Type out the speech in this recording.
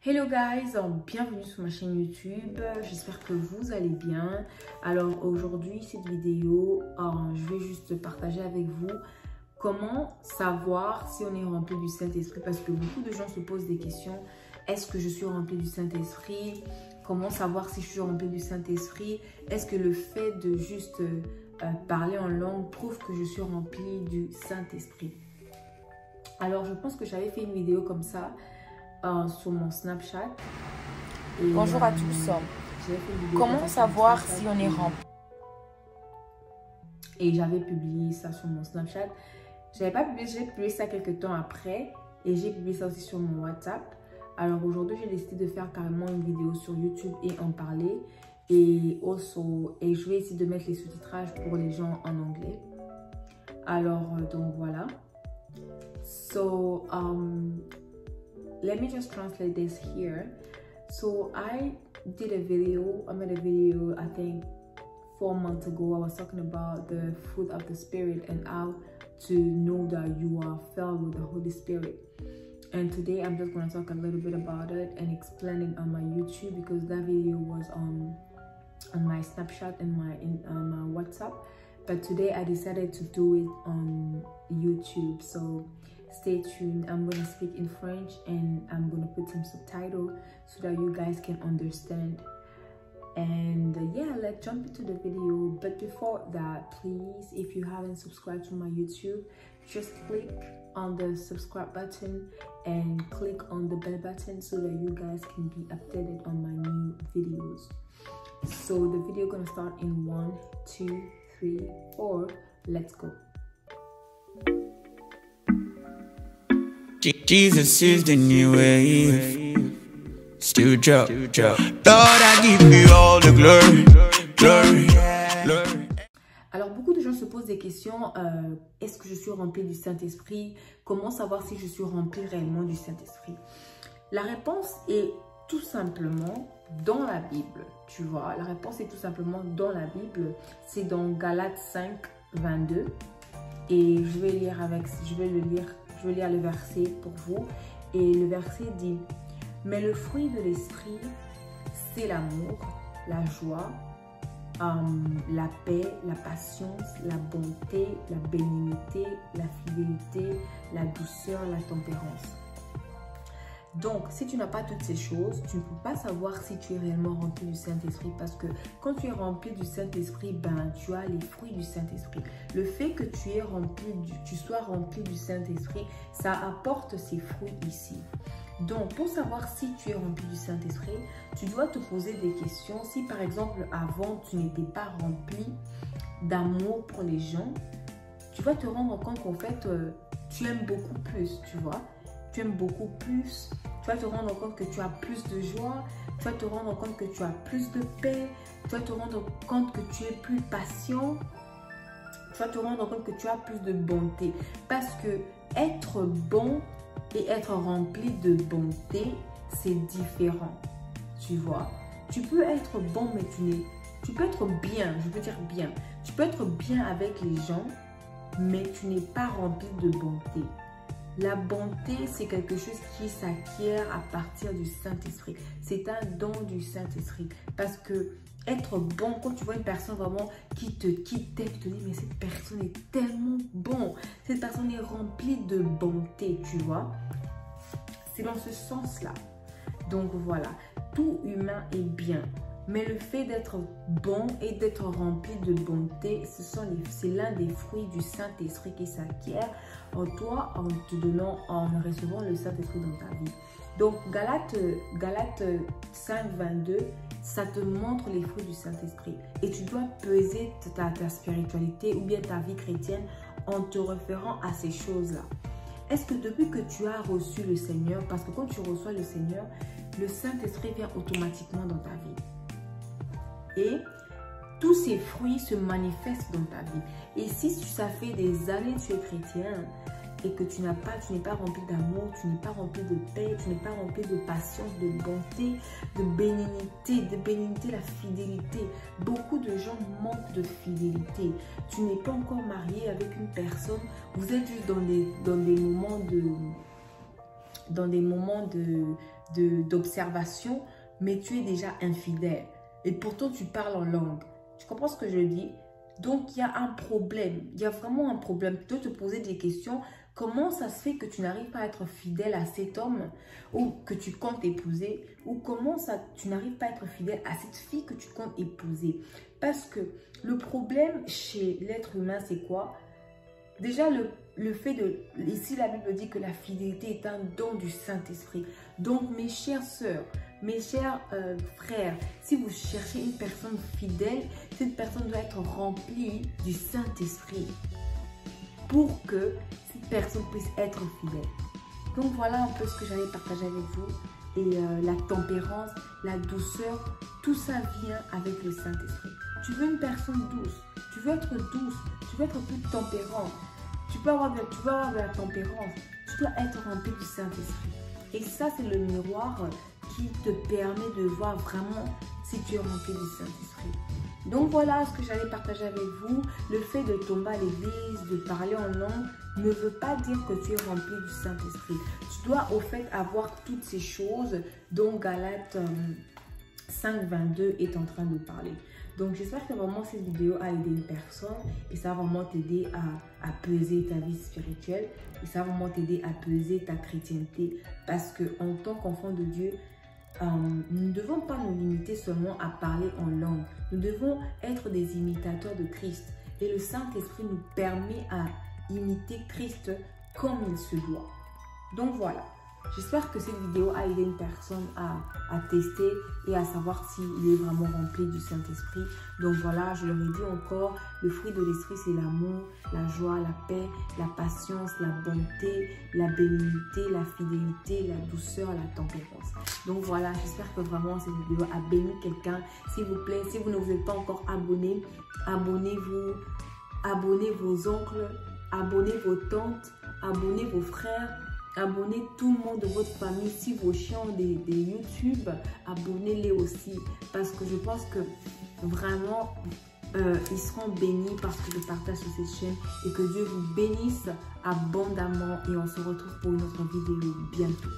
Hello guys, bienvenue sur ma chaîne YouTube, j'espère que vous allez bien. Alors aujourd'hui, cette vidéo, je vais juste partager avec vous comment savoir si on est rempli du Saint-Esprit, parce que beaucoup de gens se posent des questions. Est-ce que je suis rempli du Saint-Esprit? Comment savoir si je suis rempli du Saint-Esprit? Est-ce que le fait de juste parler en langue prouve que je suis rempli du Saint-Esprit? Alors je pense que j'avais fait une vidéo comme ça sur mon Snapchat. Et, bonjour à tous. Comment savoir si on est rempli? Et j'avais publié ça sur mon Snapchat. J'avais pas publié, j'ai publié ça quelques temps après. Et j'ai publié ça aussi sur mon WhatsApp. Alors aujourd'hui, j'ai décidé de faire carrément une vidéo sur YouTube et en parler. Et je vais essayer de mettre les sous-titrages pour les gens en anglais. Alors, donc voilà. So, let me just translate this here. So I made a video, I think 4 months ago. I was talking about the fruit of the Spirit and how to know that you are filled with the Holy Spirit. And today I'm just going to talk a little bit about it and explain it on my YouTube, because that video was on my Snapchat and my WhatsApp. But today I decided to do it on YouTube. So stay tuned. I'm going to speak in French and I'm going to put some subtitles so that you guys can understand. And yeah, let's jump into the video. But before that, please, if you haven't subscribed to my YouTube, just click on the subscribe button and click on the bell button so that you guys can be updated on my new videos. So the video gonna start in 1, 2, 3, 4. Let's go. Jesus is the new wave. Still drop. Lord, I give you all the glory. Alors, beaucoup de gens se posent des questions. Est-ce que je suis rempli du Saint-Esprit? Comment savoir si je suis rempli réellement du Saint-Esprit? La réponse est tout simplement dans la Bible. Tu vois, la réponse est tout simplement dans la Bible. C'est dans Galates 5, 22. Et je vais lire le verset pour vous. Et le verset dit: mais le fruit de l'esprit, c'est l'amour, la joie, la paix, la patience, la bonté, la bénignité, la fidélité, la douceur, la tempérance. Donc, si tu n'as pas toutes ces choses, tu ne peux pas savoir si tu es réellement rempli du Saint-Esprit, parce que quand tu es rempli du Saint-Esprit, tu as les fruits du Saint-Esprit. Le fait que tu sois rempli du Saint-Esprit, ça apporte ces fruits ici. Donc, pour savoir si tu es rempli du Saint-Esprit, tu dois te poser des questions. Si par exemple, avant, tu n'étais pas rempli d'amour pour les gens, tu vas te rendre compte qu'en fait, tu aimes beaucoup plus, tu vois. Tu aimes beaucoup plus, tu vas te rendre compte que tu as plus de joie, tu vas te rendre compte que tu as plus de paix, tu vas te rendre compte que tu es plus patient, tu vas te rendre compte que tu as plus de bonté. Parce que être bon et être rempli de bonté, c'est différent, tu vois. Tu peux être bon, mais tu peux être bien, je veux dire bien. Tu peux être bien avec les gens, mais tu n'es pas rempli de bonté. La bonté, c'est quelque chose qui s'acquiert à partir du Saint-Esprit. C'est un don du Saint-Esprit. Parce que être bon, quand tu vois une personne vraiment qui t'aide, tu te dis, mais cette personne est tellement bon. Cette personne est remplie de bonté, tu vois. C'est dans ce sens-là. Donc voilà, tout humain est bien. Mais le fait d'être bon et d'être rempli de bonté, c'est l'un des fruits du Saint-Esprit qui s'acquiert en toi en recevant le Saint-Esprit dans ta vie. Donc Galates 5, 22, ça te montre les fruits du Saint-Esprit. Et tu dois peser ta spiritualité ou bien ta vie chrétienne en te référant à ces choses-là. Est-ce que depuis que tu as reçu le Seigneur, parce que quand tu reçois le Seigneur, le Saint-Esprit vient automatiquement dans ta vie. Et tous ces fruits se manifestent dans ta vie. Et si ça fait des années que tu es chrétien et que tu n'es pas rempli d'amour, tu n'es pas rempli de paix, tu n'es pas rempli de patience, de bonté, de bénignité, la fidélité. Beaucoup de gens manquent de fidélité. Tu n'es pas encore marié avec une personne, vous êtes juste dans des moments d'observation, mais tu es déjà infidèle. Et pourtant, tu parles en langue. Tu comprends ce que je dis? Donc, il y a un problème. Il y a vraiment un problème. Tu dois te poser des questions. Comment ça se fait que tu n'arrives pas à être fidèle à cet homme ou que tu comptes épouser? Ou comment tu n'arrives pas à être fidèle à cette fille que tu comptes épouser? Parce que le problème chez l'être humain, c'est quoi? Déjà, le fait de... Ici, la Bible dit que la fidélité est un don du Saint-Esprit. Donc, mes chères sœurs, mes chers frères, si vous cherchez une personne fidèle, cette personne doit être remplie du Saint-Esprit pour que cette personne puisse être fidèle. Donc, voilà un peu ce que j'allais partager avec vous. Et la tempérance, la douceur, tout ça vient avec le Saint-Esprit. Tu veux une personne douce, tu veux être douce, tu veux être plus tempérante, tu veux avoir de la tempérance, tu dois être rempli du Saint-Esprit. Et ça, c'est le miroir qui te permet de voir vraiment si tu es rempli du Saint-Esprit. Donc voilà ce que j'allais partager avec vous. Le fait de tomber à l'église, de parler en langue, ne veut pas dire que tu es rempli du Saint-Esprit. Tu dois au fait avoir toutes ces choses dont Galates 5:22 est en train de parler. Donc j'espère que vraiment cette vidéo a aidé une personne et ça va vraiment t'aider à peser ta vie spirituelle et ça va vraiment t'aider à peser ta chrétienté parce que en tant qu'enfant de Dieu, nous ne devons pas nous limiter seulement à parler en langue. Nous devons être des imitateurs de Christ et le Saint-Esprit nous permet à imiter Christ comme il se doit. Donc voilà. J'espère que cette vidéo a aidé une personne à tester et à savoir s'il est vraiment rempli du Saint-Esprit. Donc voilà, je le redis encore, le fruit de l'Esprit, c'est l'amour, la joie, la paix, la patience, la bonté, la bénignité, la fidélité, la douceur, la tempérance. Donc voilà, j'espère que vraiment cette vidéo a béni quelqu'un. S'il vous plaît, si vous ne vous êtes pas encore abonné, abonnez-vous, abonnez vos oncles, abonnez vos tantes, abonnez vos frères. Abonnez tout le monde de votre famille. Si vos chiens ont des YouTube, abonnez-les aussi. Parce que je pense que vraiment, ils seront bénis parce que je partage sur cette chaîne. Et que Dieu vous bénisse abondamment. Et on se retrouve pour une autre vidéo bientôt.